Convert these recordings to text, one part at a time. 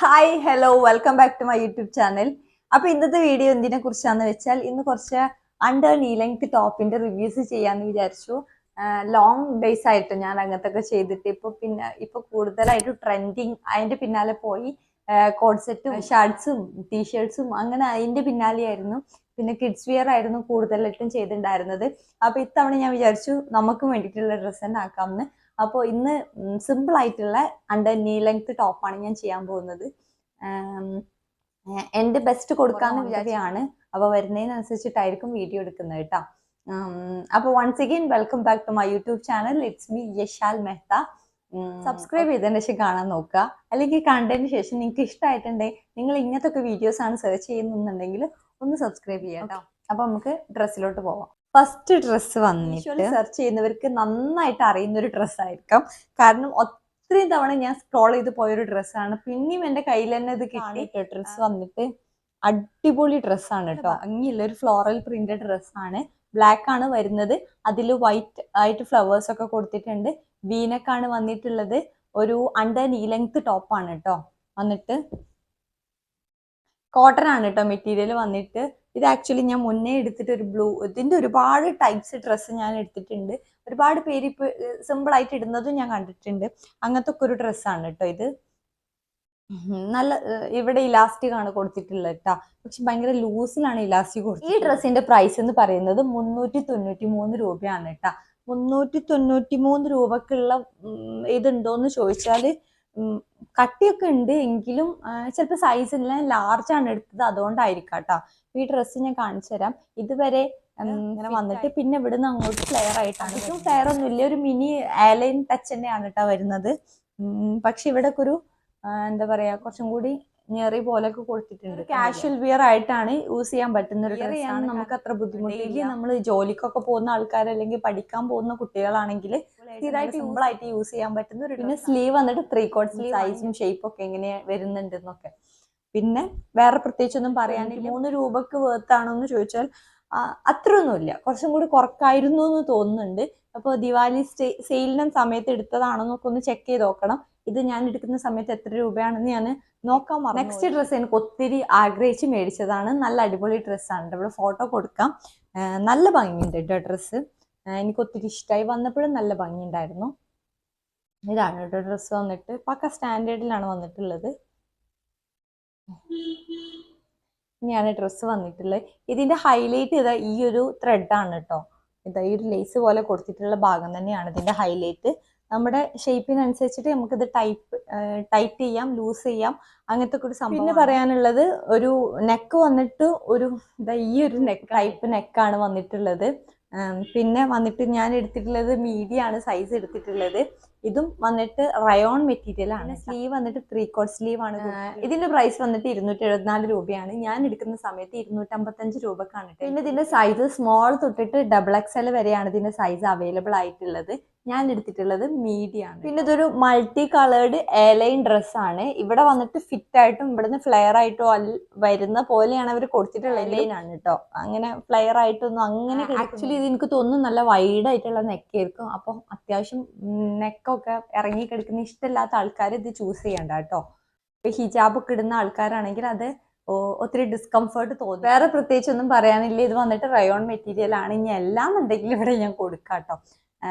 Hi hello welcome back to my YouTube channel. അപ്പൊ ഇന്നത്തെ video എന്തിനെ കുറിച്ചാന്ന് വെച്ചാൽ ഇന്ന് കുറച്ച് അണ്ടർ നീ ലെങ്ത് ടോപ്പിന്റെ റിവ്യൂസ് ചെയ്യാന്ന് വിചാരിച്ചു. ലോങ് ഡേയ്സ് ആയിട്ട് ഞാൻ അങ്ങനത്തൊക്കെ ചെയ്തിട്ട് ഇപ്പൊ കൂടുതലായിട്ട് ട്രെൻഡിങ് അതിന്റെ പിന്നാലെ പോയി. കോഡ് സെറ്റും ഷർട്ട്സും ടീഷർട്ട്സും അങ്ങനെ അതിന്റെ പിന്നാലെയായിരുന്നു. പിന്നെ കിഡ്സ് വെയർ ആയിരുന്നു കൂടുതലായിട്ടും ചെയ്തിട്ടുണ്ടായിരുന്നത്. അപ്പൊ ഇത്തവണ ഞാൻ വിചാരിച്ചു നമുക്കും വേണ്ടിയിട്ടുള്ള ഡ്രസ്സ് തന്നെ ആക്കാമെന്ന്. അപ്പോൾ ഇന്ന് സിമ്പിൾ ആയിട്ടുള്ള അണ്ടർ നീ ലെങ്ത് ടോപ്പാണ് ഞാൻ ചെയ്യാൻ പോകുന്നത്. എന്റെ ബെസ്റ്റ് കൊടുക്കാന്ന് വിചാരിക്കുകയാണ്. അപ്പോൾ വരുന്നതിനനുസരിച്ചിട്ടായിരിക്കും വീഡിയോ എടുക്കുന്നത് കേട്ടോ. അപ്പോൾ once again welcome back to my YouTube channel. It's me Yashal Mehta. Subscribe ചെയ്തതിന് ശേഷം കാണാൻ നോക്കുക, അല്ലെങ്കിൽ കണ്ടതിന് ശേഷം നിങ്ങൾക്ക് ഇഷ്ടമായിട്ടുണ്ടെങ്കിൽ നിങ്ങൾ ഇങ്ങനത്തെ വീഡിയോസ് ആണ് സെർച്ച് ചെയ്യുന്നുണ്ടെങ്കിൽ ഒന്ന് സബ്സ്ക്രൈബ് ചെയ്യാം കേട്ടോ. അപ്പൊ നമുക്ക് ഡ്രസ്സിലോട്ട് പോവാം. ഫസ്റ്റ് ഡ്രസ്സ് വന്നിട്ട് സെർച്ച് ചെയ്യുന്നവർക്ക് നന്നായിട്ട് അറിയുന്ന ഒരു ഡ്രസ്സായിരിക്കാം. കാരണം ഒത്തിരി തവണ ഞാൻ സ്ക്രോൾ ചെയ്ത് പോയൊരു ഡ്രസ്സാണ്. പിന്നെയും എൻ്റെ കയ്യിൽ തന്നെ ഇത് കിട്ടിയിട്ട് ഡ്രസ്സ് വന്നിട്ട് അടിപൊളി ഡ്രസ്സാണ് കേട്ടോ. ഭംഗിയുള്ള ഒരു ഫ്ലോറൽ പ്രിന്റഡ് ഡ്രസ്സാണ്. ബ്ലാക്ക് ആണ് വരുന്നത്. അതിൽ വൈറ്റ് ആയിട്ട് ഫ്ലവേഴ്സ് ഒക്കെ കൊടുത്തിട്ടുണ്ട്. വീനക്കാണ് വന്നിട്ടുള്ളത്. ഒരു അണ്ടർ നീ ലെങ്ത് ടോപ്പാണ് കേട്ടോ. വന്നിട്ട് കോട്ടൺ ആണ് കേട്ടോ മെറ്റീരിയൽ വന്നിട്ട്. ഇത് ആക്ച്വലി ഞാൻ മുന്നേ എടുത്തിട്ട് ഒരു ബ്ലൂ, ഇതിന്റെ ഒരുപാട് ടൈപ്സ് ഡ്രസ്സ് ഞാൻ എടുത്തിട്ടുണ്ട്. ഒരുപാട് പേര് ഇപ്പൊ സിമ്പിൾ ആയിട്ട് ഇടുന്നതും ഞാൻ കണ്ടിട്ടുണ്ട്. അങ്ങനത്തെ ഒക്കെ ഒരു ഡ്രസ്സാണ് കേട്ടോ ഇത്. നല്ല ഇവിടെ ഇലാസ്റ്റിക് ആണ് കൊടുത്തിട്ടുള്ളത് കേട്ടോ. പക്ഷെ ഭയങ്കര ലൂസിലാണ് ഇലാസ്റ്റിക് കൊടുത്തത്. ഈ ഡ്രസ്സിന്റെ പ്രൈസ് എന്ന് പറയുന്നത് 393 രൂപയാണ് കേട്ടോ. 393 രൂപക്കുള്ള ഇതുണ്ടോന്ന് ചോദിച്ചാല് കട്ടിയൊക്കെ ഉണ്ട്, എങ്കിലും ചിലപ്പോൾ സൈസ് ഇല്ല. ലാർജ് ആണ് എടുത്തത്, അതുകൊണ്ടായിരിക്കാം കേട്ടോ. ഈ ഡ്രസ്സ് ഞാൻ കാണിച്ചു തരാം. ഇതുവരെ ഇങ്ങനെ വന്നിട്ട് പിന്നെ ഇവിടുന്ന് അങ്ങോട്ട് ഫ്ലെയർ ആയിട്ടാണ്. ഇതും ഫ്ലെയർ ഒന്നും ഇല്ല, ഒരു മിനി എയർലൈൻ ടച്ച് തന്നെയാണ് കേട്ടോ വരുന്നത്. പക്ഷെ ഇവിടെ ഒരു എന്താ പറയാ, കുറച്ചും കൂടി ഞെറി പോലൊക്കെ കൊടുത്തിട്ടുണ്ട്. കാഷ്വൽ വിയർ ആയിട്ടാണ് യൂസ് ചെയ്യാൻ പറ്റുന്ന ഒരു ഡ്രസ്സാണ്. നമുക്ക് അത്ര ബുദ്ധിമുട്ടില്ല. നമ്മൾ ജോലിക്കൊക്കെ പോകുന്ന ആൾക്കാർ അല്ലെങ്കിൽ പഠിക്കാൻ പോകുന്ന കുട്ടികളാണെങ്കിൽ സ്ഥിരമായിട്ട് സിമ്പിൾ ആയിട്ട് യൂസ് ചെയ്യാൻ പറ്റുന്ന ഒരു. പിന്നെ സ്ലീവ് വന്നിട്ട് 3/4 സ്ലീവ്, സൈസും ഷേപ്പും ഒക്കെ എങ്ങനെ വരുന്നുണ്ട് എന്നൊക്കെ. പിന്നെ വേറെ പ്രത്യേകിച്ചൊന്നും പറയാനില്ല. 3 രൂപക്ക് വേർത്താണോ എന്ന് ചോദിച്ചാൽ അത്രയൊന്നുമില്ല, കുറച്ചും കൂടി കുറക്കായിരുന്നു എന്ന് തോന്നുന്നുണ്ട്. അപ്പോൾ ദിവാലി സെയിലിനും സമയത്ത് എടുത്തതാണെന്നൊക്കെ ഒന്ന് ചെക്ക് ചെയ്ത് നോക്കണം. ഇത് ഞാൻ എടുക്കുന്ന സമയത്ത് എത്ര രൂപയാണെന്ന് ഞാൻ നോക്കാൻ മറന്നു. നെക്സ്റ്റ് ഡ്രസ്സ് എനിക്ക് ഒത്തിരി ആഗ്രഹിച്ച് മേടിച്ചതാണ്. നല്ല അടിപൊളി ഡ്രസ്സാണ്. ഇവിടെ ഫോട്ടോ കൊടുക്കാം. നല്ല ഭംഗിയുണ്ട് കേട്ടോ ഡ്രസ്സ്. എനിക്ക് ഒത്തിരി ഇഷ്ടമായി. വന്നപ്പോഴും നല്ല ഭംഗിയുണ്ടായിരുന്നു. ഇതാണ് കേട്ടോ ഡ്രസ്സ് വന്നിട്ട്. പക്ക സ്റ്റാൻഡേർഡിലാണ് വന്നിട്ടുള്ളത്. ഇനിയാണ് ഡ്രസ്സ് വന്നിട്ടുള്ളത്. ഇതിന്റെ ഹൈലൈറ്റ് ഇതാ ഈ ഒരു ത്രെഡാണ് കേട്ടോ. ഇതാ ഈ ഒരു ലേസ് പോലെ കൊടുത്തിട്ടുള്ള ഭാഗം തന്നെയാണ് ഇതിന്റെ ഹൈലൈറ്റ്. നമ്മുടെ ഷേപ്പിനനുസരിച്ചിട്ട് നമുക്കിത് ടൈറ്റ് ചെയ്യാം, ലൂസ് ചെയ്യാം, അങ്ങനത്തെ ഒരു സംഭവം. പിന്നെ പറയാനുള്ളത്, ഒരു നെക്ക് വന്നിട്ട് ഒരു ഈ ഒരു ടൈപ്പ് നെക്കാണ് വന്നിട്ടുള്ളത്. പിന്നെ വന്നിട്ട് ഞാൻ എടുത്തിട്ടുള്ളത് മീഡിയം ആണ് സൈസ് എടുത്തിട്ടുള്ളത്. ഇതും വന്നിട്ട് റയോൺ മെറ്റീരിയൽ ആണ്. സ്ലീവ് വന്നിട്ട് 3/4 സ്ലീവ് ആണ്. ഇതിന്റെ പ്രൈസ് വന്നിട്ട് 274 രൂപയാണ്. ഞാൻ എടുക്കുന്ന സമയത്ത് 255 രൂപക്കാണ്. പിന്നെ ഇതിന്റെ സൈസ് സ്മോൾ തൊട്ടിട്ട് XXL വരെയാണ് ഇതിന്റെ സൈസ് അവൈലബിൾ ആയിട്ടുള്ളത്. ഞാൻ എടുത്തിട്ടുള്ളത് മീഡിയം ആണ്. പിന്നെ ഇതൊരു മൾട്ടി കളേർഡ് എയർലൈൻ ഡ്രസ്സാണ്. ഇവിടെ വന്നിട്ട് ഫിറ്റ് ആയിട്ടും ഇവിടുന്ന് ഫ്ലെയർ ആയിട്ടോ വരുന്ന പോലെയാണ് അവർ കൊടുത്തിട്ടുള്ള എയർലൈൻ ആണ് കേട്ടോ. അങ്ങനെ ഫ്ലെയർ ആയിട്ടൊന്നും അങ്ങനെ. ആക്ച്വലി ഇത് എനിക്ക് തോന്നുന്നു നല്ല വൈഡ് ആയിട്ടുള്ള നെക്കായിരിക്കും. അപ്പം അത്യാവശ്യം നെക്കൊക്കെ ഇറങ്ങി കിടക്കുന്ന ഇഷ്ടമില്ലാത്ത ആൾക്കാർ ഇത് ചൂസ് ചെയ്യണ്ട കേട്ടോ. ഇപ്പൊ ഹിജാബ് ഒക്കെ ഇടുന്ന ആൾക്കാരാണെങ്കിൽ അത് ഒത്തിരി ഡിസ്കംഫർട്ട് തോന്നും. വേറെ പ്രത്യേകിച്ചൊന്നും പറയാനില്ല. ഇത് വന്നിട്ട് റയോൺ മെറ്റീരിയൽ ആണ്. ഇനി എല്ലാം ഉണ്ടെങ്കിൽ ഇവിടെ ഞാൻ കൊടുക്കാം കേട്ടോ.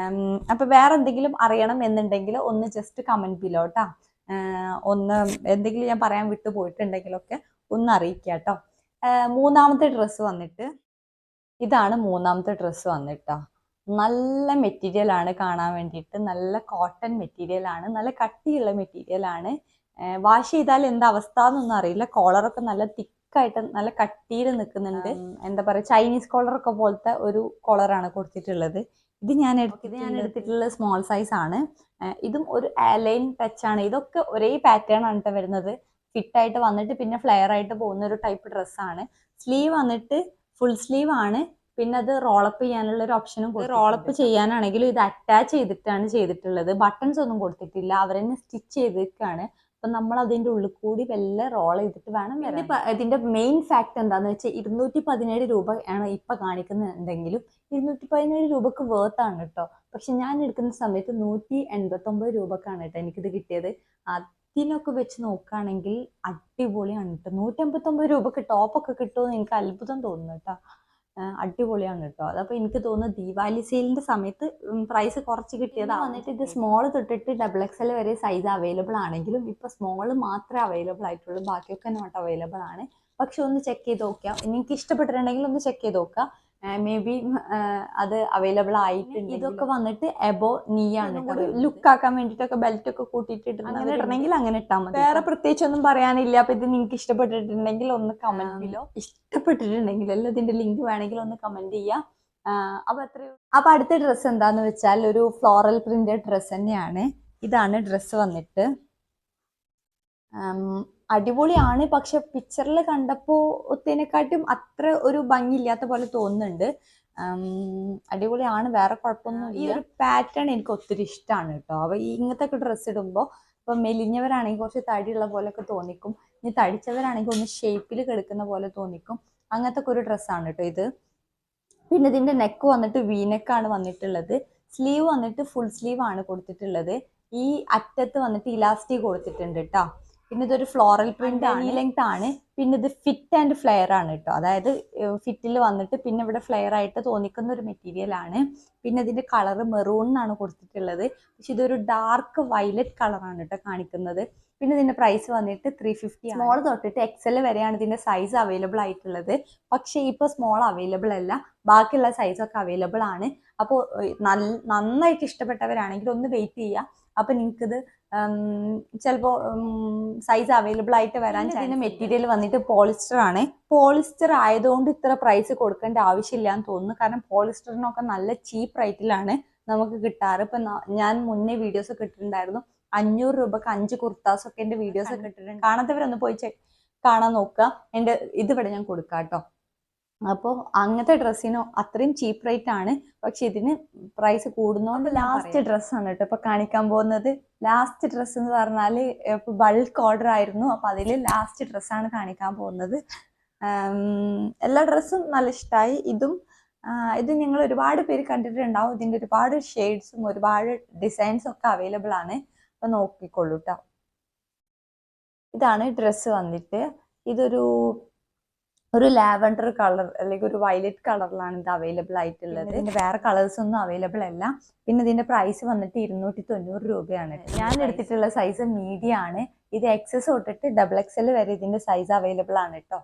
അപ്പൊ വേറെ എന്തെങ്കിലും അറിയണം എന്നുണ്ടെങ്കിൽ ഒന്ന് ജസ്റ്റ് കമന്റ് ബിലോ കേട്ടോ. ഒന്ന് എന്തെങ്കിലും ഞാൻ പറയാൻ വിട്ടു പോയിട്ടുണ്ടെങ്കിലൊക്കെ ഒന്ന് അറിയിക്കുക കേട്ടോ. മൂന്നാമത്തെ ഡ്രസ്സ് വന്നിട്ട് ഇതാണ്. മൂന്നാമത്തെ ഡ്രസ്സ് വന്നിട്ടോ. നല്ല മെറ്റീരിയൽ ആണ് കാണാൻ വേണ്ടിയിട്ട്. നല്ല കോട്ടൺ മെറ്റീരിയൽ ആണ്. നല്ല കട്ടിയുള്ള മെറ്റീരിയൽ ആണ്. വാഷ് ചെയ്താൽ എന്താ അവസ്ഥ എന്നൊന്നും അറിയില്ല. കോളറൊക്കെ നല്ല തിക്കായിട്ട് നല്ല കട്ടിയിൽ നിൽക്കുന്നുണ്ട്. എന്താ പറയുക, ചൈനീസ് കോളറൊക്കെ പോലത്തെ ഒരു കോളറാണ് കൊടുത്തിട്ടുള്ളത്. ഇത് ഞാൻ എടുത്തിട്ടുള്ളത് സ്മോൾ സൈസ് ആണ്. ഇതും ഒരു എയർലൈൻ ടച്ച് ആണ്. ഇതൊക്കെ ഒരേ പാറ്റേൺ ആണ് കേട്ടോ വരുന്നത്. ഫിറ്റായിട്ട് വന്നിട്ട് പിന്നെ ഫ്ലെയർ ആയിട്ട് പോകുന്ന ഒരു ടൈപ്പ് ഡ്രസ്സാണ്. സ്ലീവ് വന്നിട്ട് ഫുൾ സ്ലീവ് ആണ്. പിന്നെ അത് റോളപ്പ് ചെയ്യാനുള്ള ഒരു ഓപ്ഷനും. റോളപ്പ് ചെയ്യാനാണെങ്കിലും ഇത് അറ്റാച്ച് ചെയ്തിട്ടാണ് ചെയ്തിട്ടുള്ളത്. ബട്ടൺസ് ഒന്നും കൊടുത്തിട്ടില്ല, അവരെന്നെ സ്റ്റിച്ച് ചെയ്തിട്ടാണ്. അപ്പൊ നമ്മൾ അതിന്റെ ഉള്ളിൽ കൂടി വല്ല റോൾ ചെയ്തിട്ട് വേണം വരാൻ. ഇതിന്റെ മെയിൻ ഫാക്ട് എന്താന്ന് വെച്ചാൽ 217 രൂപ ആണ് ഇപ്പൊ കാണിക്കുന്നുണ്ടെങ്കിലും 217 രൂപക്ക് വേർത്ത് ആണ് കേട്ടോ. പക്ഷെ ഞാൻ എടുക്കുന്ന സമയത്ത് 189 രൂപക്കാണ് കേട്ടോ എനിക്കിത് കിട്ടിയത്. ഇതിനൊക്കെ വെച്ച് നോക്കുകയാണെങ്കിൽ അടിപൊളിയാണ് കേട്ടോ. 159 രൂപക്ക് ടോപ്പൊക്കെ കിട്ടുമെന്ന് എനിക്ക് അത്ഭുതം തോന്നുന്നു കേട്ടോ. അടിപൊളിയാണ് കേട്ടോ. അതപ്പോൾ എനിക്ക് തോന്നുന്നു ദീപാവലി സെയിലിൻ്റെ സമയത്ത് പ്രൈസ് കുറച്ച് കിട്ടിയത്. വന്നിട്ട് ഇത് സ്മോൾ തൊട്ടിട്ട് XXL വരെ സൈസ് അവൈലബിൾ ആണെങ്കിലും ഇപ്പോൾ സ്മോൾ മാത്രമേ അവൈലബിൾ ആയിട്ടുള്ളൂ, ബാക്കിയൊക്കെ നോട്ട് അവൈലബിൾ ആണ്. പക്ഷെ ഒന്ന് ചെക്ക് ചെയ്ത് നോക്കാം, നിങ്ങൾക്ക് ഇഷ്ടപ്പെട്ടിട്ടുണ്ടെങ്കിൽ ഒന്ന് ചെക്ക് ചെയ്ത് നോക്കാം. മേ ബി അത് അവൈലബിൾ ആയിട്ടുണ്ട്. ഇതൊക്കെ വന്നിട്ട് എബോ നീയാണ് ലുക്ക് ആക്കാൻ വേണ്ടിയിട്ടൊക്കെ ബെൽറ്റ് ഒക്കെ കൂട്ടിയിട്ട് അങ്ങനെ ഇടണമെങ്കിൽ അങ്ങനെ ഇട്ടാൽ മതി. വേറെ പ്രത്യേകിച്ച് ഒന്നും പറയാനില്ല. അപ്പൊ ഇത് നിങ്ങൾക്ക് ഇഷ്ടപ്പെട്ടിട്ടുണ്ടെങ്കിൽ ഒന്ന് കമന്റിലോ, ഇഷ്ടപ്പെട്ടിട്ടുണ്ടെങ്കിൽ അല്ല ഇതിന്റെ ലിങ്ക് വേണമെങ്കിൽ ഒന്ന് കമന്റ് ചെയ്യാം. അപ്പൊ അടുത്ത ഡ്രസ്സ് എന്താന്ന് വെച്ചാൽ ഒരു ഫ്ലോറൽ പ്രിന്റഡ് ഡ്രസ്സ് തന്നെയാണ്. ഇതാണ് ഡ്രസ്സ് വന്നിട്ട്. അടിപൊളിയാണ്, പക്ഷെ പിക്ചറിൽ കണ്ടപ്പോഴത്തേനെക്കാട്ടും അത്ര ഒരു ഭംഗിയില്ലാത്ത പോലെ തോന്നുന്നുണ്ട്. അടിപൊളിയാണ്, വേറെ കുഴപ്പമൊന്നും. ഈ ഒരു പാറ്റേൺ എനിക്ക് ഒത്തിരി ഇഷ്ടമാണ് കേട്ടോ. അപ്പൊ ഇങ്ങനത്തെ ഒക്കെ ഡ്രസ്സ് ഇടുമ്പോൾ ഇപ്പൊ മെലിഞ്ഞവരാണെങ്കിൽ കുറച്ച് തടിയുള്ള പോലെയൊക്കെ തോന്നിക്കും, ഇനി തടിച്ചവരാണെങ്കിൽ ഒന്ന് ഷേപ്പിൽ കിടക്കുന്ന പോലെ തോന്നിക്കും. അങ്ങനത്തെ ഒക്കെ ഒരു ഡ്രസ്സാണ് കേട്ടോ ഇത്. പിന്നെ ഇതിന്റെ നെക്ക് വന്നിട്ട് വീനെക്കാണ് വന്നിട്ടുള്ളത്. സ്ലീവ് വന്നിട്ട് ഫുൾ സ്ലീവ് ആണ് കൊടുത്തിട്ടുള്ളത്. ഈ അറ്റത്ത് വന്നിട്ട് ഇലാസ്റ്റിക് കൊടുത്തിട്ടുണ്ട് കേട്ടോ. പിന്നെ ഇതൊരു ഫ്ലോറൽ പ്രിന്റ് ആണ്, ലെങ്ത് ആണ്. പിന്നെ ഇത് ഫിറ്റ് ആൻഡ് ഫ്ലെയർ ആണ് കേട്ടോ. അതായത് ഫിറ്റിൽ വന്നിട്ട് പിന്നെ ഇവിടെ ഫ്ലെയർ ആയിട്ട് തോന്നിക്കുന്ന ഒരു മെറ്റീരിയൽ ആണ്. പിന്നെ ഇതിന്റെ കളർ മെറൂൺ എന്നാണ് കൊടുത്തിട്ടുള്ളത്, പക്ഷെ ഇതൊരു ഡാർക്ക് വയലറ്റ് കളറാണ് കേട്ടോ കാണിക്കുന്നത്. പിന്നെ ഇതിന്റെ പ്രൈസ് വന്നിട്ട് 350. സ്മോൾ തൊട്ടിട്ട് XL വരെയാണ് ഇതിന്റെ സൈസ് അവൈലബിൾ ആയിട്ടുള്ളത്. പക്ഷെ ഇപ്പൊ സ്മോൾ അവൈലബിൾ അല്ല, ബാക്കിയുള്ള സൈസൊക്കെ അവൈലബിൾ ആണ്. അപ്പോൾ നന്നായിട്ട് ഇഷ്ടപ്പെട്ടവരാണെങ്കിൽ ഒന്ന് വെയിറ്റ് ചെയ്യുക. അപ്പൊ നിങ്ങൾക്കിത് ചിലപ്പോൾ സൈസ് അവൈലബിൾ ആയിട്ട് വരാൻ. ഇതിന്റെ മെറ്റീരിയൽ വന്നിട്ട് പോളിസ്റ്റർ ആണ്. പോളിസ്റ്റർ ആയതുകൊണ്ട് ഇത്ര പ്രൈസ് കൊടുക്കേണ്ട ആവശ്യമില്ല എന്ന് തോന്നുന്നു, കാരണം പോളിസ്റ്ററിനൊക്കെ നല്ല ചീപ്പ് റേറ്റിലാണ് നമുക്ക് കിട്ടാറ്. ഇപ്പൊ ഞാൻ മുന്നേ വീഡിയോസ് ഒക്കെ ഇട്ടിട്ടുണ്ടായിരുന്നു, 500 രൂപക്ക് 5 കുർത്താസ് ഒക്കെ എന്റെ വീഡിയോസ് ഒക്കെ ഇട്ടിട്ടുണ്ട്. കാണാത്തവരൊന്ന് പോയി കാണാൻ നോക്കുക. എന്റെ ഇതിവിടെ ഞാൻ കൊടുക്കാം കേട്ടോ. അപ്പോൾ അങ്ങനത്തെ ഡ്രസ്സിനോ അത്രയും ചീപ്പ് റേറ്റ് ആണ്, പക്ഷെ ഇതിന് പ്രൈസ് കൂടുന്നോണ്ട്. ലാസ്റ്റ് ഡ്രസ്സാണ് കേട്ടോ ഇപ്പൊ കാണിക്കാൻ പോകുന്നത്. ലാസ്റ്റ് ഡ്രസ്സ് എന്ന് പറഞ്ഞാൽ ഇപ്പൊ ബൾക്ക് ഓർഡർ ആയിരുന്നു, അപ്പൊ അതിൽ ലാസ്റ്റ് ഡ്രസ്സാണ് കാണിക്കാൻ പോകുന്നത്. എല്ലാ ഡ്രസ്സും നല്ല ഇഷ്ടമായി. ഇത് നിങ്ങൾ ഒരുപാട് പേര് കണ്ടിട്ടുണ്ടാവും. ഇതിന്റെ ഒരുപാട് ഷെയ്ഡ്സും ഒരുപാട് ഡിസൈൻസും ഒക്കെ അവൈലബിൾ ആണ്. അപ്പൊ നോക്കിക്കൊള്ളൂ കേട്ടോ. ഇതാണ് ഡ്രസ്സ് വന്നിട്ട്. ഇതൊരു ലാവൻഡർ കളർ അല്ലെങ്കിൽ ഒരു വയലറ്റ് കളറിലാണ് ഇത് അവൈലബിൾ ആയിട്ടുള്ളത്. ഇതിന്റെ വേറെ കളേഴ്സ് ഒന്നും അവൈലബിൾ അല്ല. പിന്നെ ഇതിന്റെ പ്രൈസ് വന്നിട്ട് 290 രൂപയാണ്. ഞാൻ എടുത്തിട്ടുള്ള സൈസ് മീഡിയം ആണ്. ഇത് XS തൊട്ടിട്ട് XXL വരെ ഇതിന്റെ സൈസ് അവൈലബിൾ ആണ് കേട്ടോ.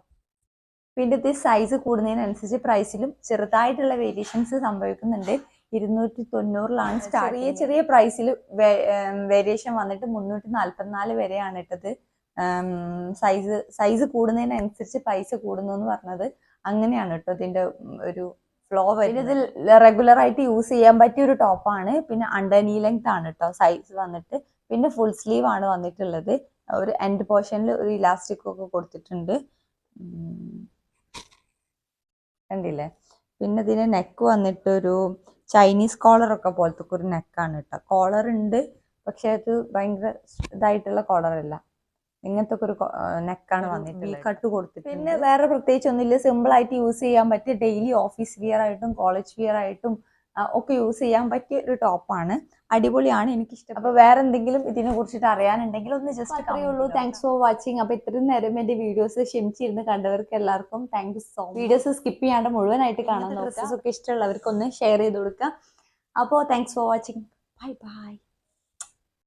പിന്നെ ഇത് സൈസ് കൂടുന്നതിനനുസരിച്ച് പ്രൈസിലും ചെറുതായിട്ടുള്ള വേരിയേഷൻസ് സംഭവിക്കുന്നുണ്ട്. 290-ലാണ് സ്റ്റാർട്ട്. ചെറിയ പ്രൈസിൽ വേരിയേഷൻ വന്നിട്ട് 344 വരെയാണ് ഇട്ടത്. സൈസ് കൂടുന്നതിനനുസരിച്ച് പൈസ കൂടുന്നു എന്ന് പറഞ്ഞത് അങ്ങനെയാണ് കേട്ടോ ഇതിന്റെ ഒരു ഫ്ലോ വരുന്നത്. ഇതിൽ റെഗുലർ ആയിട്ട് യൂസ് ചെയ്യാൻ പറ്റിയ ഒരു ടോപ്പാണ്. പിന്നെ അണ്ടർ നീ ലെങ്ത് ആണ് കേട്ടോ സൈസ് വന്നിട്ട്. പിന്നെ ഫുൾ സ്ലീവ് ആണ് വന്നിട്ടുള്ളത്. ഒരു എൻഡ് പോർഷനിൽ ഒരു ഇലാസ്റ്റിക് ഒക്കെ കൊടുത്തിട്ടുണ്ട്, കണ്ടില്ലേ. പിന്നെ ഇതിന്റെ നെക്ക് വന്നിട്ട് ഒരു ചൈനീസ് കോളർ ഒക്കെ പോലത്തെ ഒരു നെക്കാണ് കേട്ടോ. കോളർ ഉണ്ട്, പക്ഷെ അത് ഭയങ്കര ഇതായിട്ടുള്ള കോളറല്ല, ഇങ്ങനത്തെ ഒരു നെക്കാണ് വന്നിട്ട് കട്ട് കൊടുത്തിട്ട്. പിന്നെ വേറെ പ്രത്യേകിച്ച് ഒന്നുമില്ല, സിമ്പിൾ ആയിട്ട് യൂസ് ചെയ്യാൻ പറ്റിയ ഡെയിലി ഓഫീസ് വിയർ ആയിട്ടും കോളേജ് വിയർ ആയിട്ടും ഒക്കെ യൂസ് ചെയ്യാൻ പറ്റിയ ഒരു ടോപ്പാണ്. അടിപൊളിയാണ്, എനിക്കിഷ്ടം. അപ്പൊ വേറെ എന്തെങ്കിലും ഇതിനെ കുറിച്ചിട്ട് അറിയാനുണ്ടെങ്കിൽ ഒന്ന് ജസ്റ്റ് പറയുള്ളൂ. Thanks for watching. അപ്പൊ ഇത്രയും നേരം എന്റെ വീഡിയോസ് ക്ഷമിച്ചിരുന്ന് കണ്ടവർക്ക് എല്ലാവർക്കും thank you so much. Videos skip ചെയ്യാണ്ട് മുഴുവനായിട്ട് കാണാൻ നോക്കുക. ഡ്രസ്സസ് ഒക്കെ ഇഷ്ടമുള്ളവർക്കൊന്ന് ഷെയർ ചെയ്ത് കൊടുക്കുക. അപ്പോൾ thanks for watching. Bye bye.